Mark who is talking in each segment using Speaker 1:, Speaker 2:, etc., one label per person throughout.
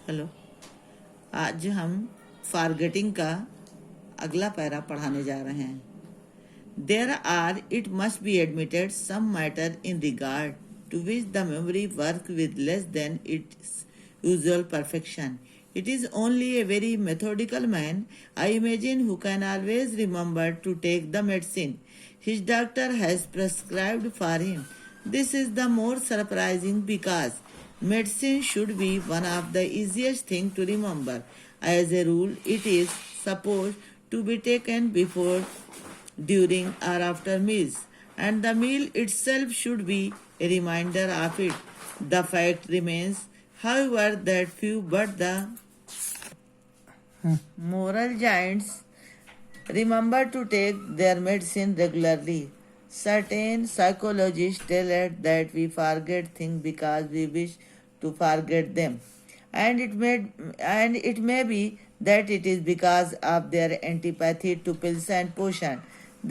Speaker 1: Hello. आज हम forgetting का अगला पैरा पढ़ाने जा रहे हैं। There are, it must be admitted, some matter in regard to which the memory work with less than its usual perfection. It is only a very methodical man, I imagine, who can always remember to take the medicine his doctor has prescribed for him. This is the more surprising because medicine should be one of the easiest things to remember. As a rule, it is supposed to be taken before, during, or after meals, and the meal itself should be a reminder of it. The fact remains, however, that few but the moral giants remember to take their medicine regularly. Certain psychologists tell us that we forget things because we wish to forget them. And it may be that it is because of their antipathy to pills and potion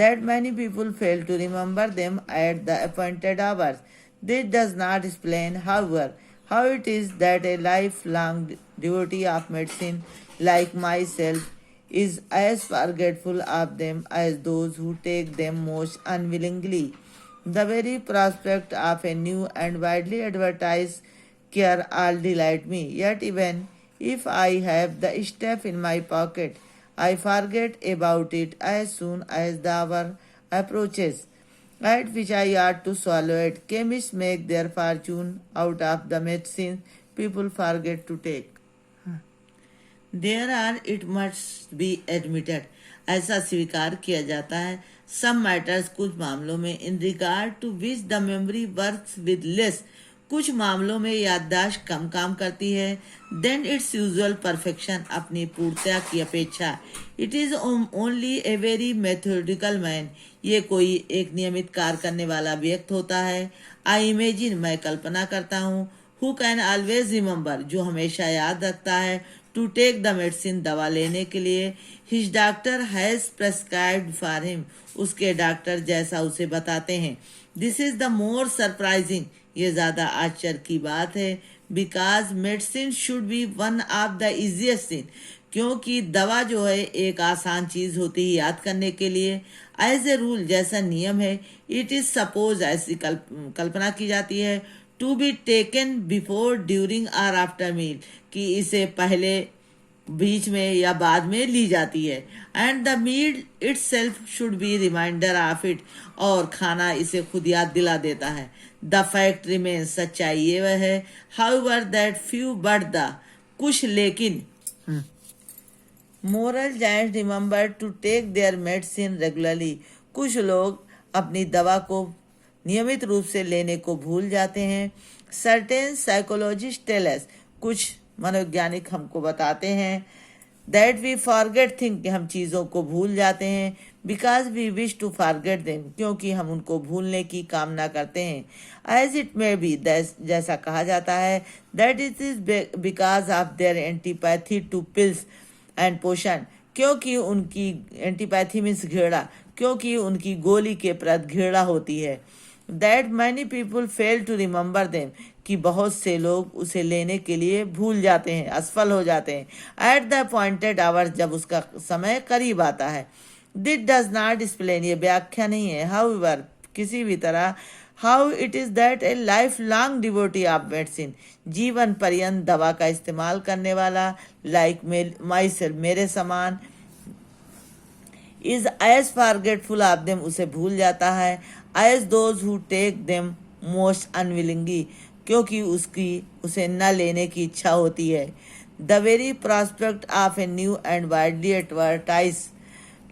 Speaker 1: that many people fail to remember them at the appointed hours. This does not explain, however, how it is that a lifelong devotee of medicine like myself is as forgetful of them as those who take them most unwillingly. The very prospect of a new and widely advertised cure all delight me, yet even if I have the stuff in my pocket, I forget about it as soon as the hour approaches at which I ought to swallow it. Chemists make their fortune out of the medicine people forget to take. There are, it must be admitted, ऐसा स्वीकार किया जाता है, some matters, कुछ मामलों में, in regard to which the memory works with less, कुछ मामलों में याददाश्त कम काम करती है, then its usual perfection, अपनी पूर्णता की अपेक्षा. It is only a very methodical man, ये कोई एक नियमित कार्य करने वाला व्यक्ति होता है. I imagine, मैं कल्पना करता हूँ, who can always remember, जो हमेशा याद रखता है, to take the medicine, दवा लेने के लिए, his doctor has prescribed for him, उसके डॉक्टर जैसा उसे बताते हैं. This is the more surprising, ये ज़्यादा आश्चर्य की बात है, because medicine should be one of the easiest thing, क्योंकि दवा जो है एक आसान चीज़ होती है याद करने के लिए. एज ए रूल, जैसा नियम है, इट इज़ सपोज, ऐसी कल्पना की जाती है, to be taken before, during और आफ्टर मील, कि इसे पहले, बीच में या बाद में ली जाती है. And the meal itself should be reminder of it, और खाना इसे खुद याद दिला देता है. द फैक्ट रिमेन, सच्चाई ये वह है, however, that few but the, कुछ लेकिन, moral giants remember to take their medicine regularly, कुछ लोग अपनी दवा को नियमित रूप से लेने को भूल जाते हैं. सर्टेन साइकोलॉजिस्ट टेल अस, कुछ मनोवैज्ञानिक हमको बताते हैं, दैट वी फॉरगेट थिंग, कि हम चीज़ों को भूल जाते हैं, because we wish to forget them, क्योंकि हम उनको भूलने की कामना करते हैं. एज इट मे बी, जैसा कहा जाता है, that it is because of their antipathy to pills and potion, क्योंकि उनकी एंटीपैथी मीन्स घृणा, क्योंकि उनकी गोली के प्रति घृणा होती है. That many people fail to remember them, कि बहुत से लोग उसे लेने के लिए भूल जाते हैं, असफल हो जाते हैं. एट द अपॉइंटेड आवर्स, जब उसका समय करीब आता है. दिस डज नॉट एक्सप्लेन, ये व्याख्या नहीं है, हाउएवर, किसी भी तरह, how it is that A life long devotee of medicine, जीवन पर्यंत दवा का इस्तेमाल करने वाला, लाइक माई सेल्फ, मेरे समान, is as forgetful of them, उसे भूल जाता है, as those who take them most unwillingly, क्योंकि उसे न लेने की इच्छा होती है. The very prospect of a new and widely advertise,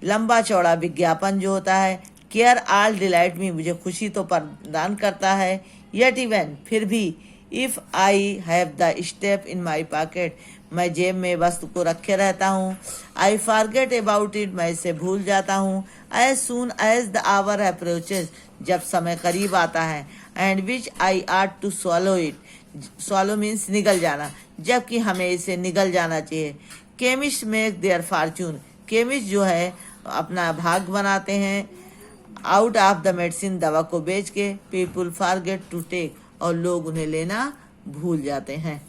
Speaker 1: लंबा चौड़ा विज्ञापन जो होता है, केयर ऑल डिलाइट मी, मुझे खुशी तो प्रदान करता है, येट इवन, फिर भी, if I have the step in my pocket, मैं जेब में वस्तु को रखे रहता हूँ. आई फॉरगेट अबाउट इट, मैं इसे भूल जाता हूँ. As soon as the hour approaches, जब समय करीब आता है. And which I ought to swallow it, swallow means निगल जाना, जबकि हमें इसे निगल जाना चाहिए. Chemist make their fortune, chemist जो है अपना भाग बनाते हैं आउट ऑफ द मेडिसिन, दवा को बेच के. पीपुल फॉरगेट टू टेक, और लोग उन्हें लेना भूल जाते हैं.